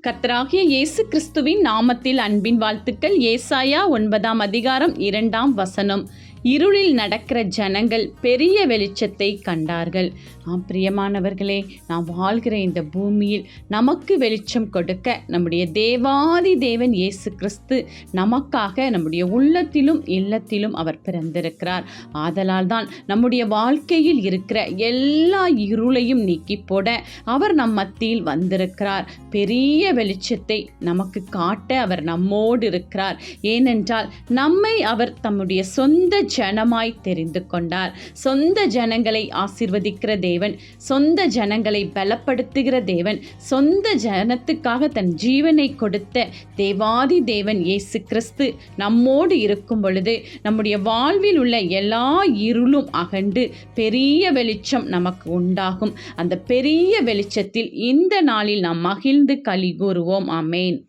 கர்த்தராகிய இயேசு கிறிஸ்துவின் நாமத்தில் அன்பின் வாழ்த்துக்கள். ஏசாயா 9 அதிகாரம் 2 இருளில் நடக்கிற ஜனங்கள் பெரிய வெளிச்சத்தை கண்டார்கள். பிரியமானவர்களே, நாம் வாழ்கிற இந்த பூமியில் நமக்கு வெளிச்சம் கொடுக்க நம்முடைய தேவாதி தேவன் இயேசு கிறிஸ்து நமக்காக நம்முடைய உள்ளத்திலும் இல்லத்திலும் அவர் பிறந்திருக்கிறார். ஆதலால் தான் நம்முடைய வாழ்க்கையில் இருக்கிற எல்லா இருளையும் நீக்கி போட அவர் நம் மத்தியில் வந்திருக்கிறார். பெரிய வெளிச்சத்தை நமக்கு காட்ட அவர் நம்மோடு இருக்கிறார். ஏனென்றால் நம்மை அவர் தம்முடைய சொந்த ஜனமாய் தெரிந்து கொண்டார். சொந்த ஜனங்களை ஆசீர்வதிக்கிற தேவன், சொந்த ஜனங்களை பலப்படுத்துகிற தேவன், சொந்த ஜனத்துக்காக தன் ஜீவனை கொடுத்த தேவாதி தேவன் இயேசு கிறிஸ்து நம்மோடு இருக்கும் பொழுது நம்முடைய வாழ்வில் உள்ள எல்லா இருளும் அகன்று பெரிய வெளிச்சம் நமக்கு உண்டாகும். அந்த பெரிய வெளிச்சத்தில் இந்த நாளில் நாம் மகிழ்ந்து களி கூறுவோம். ஆமேன்.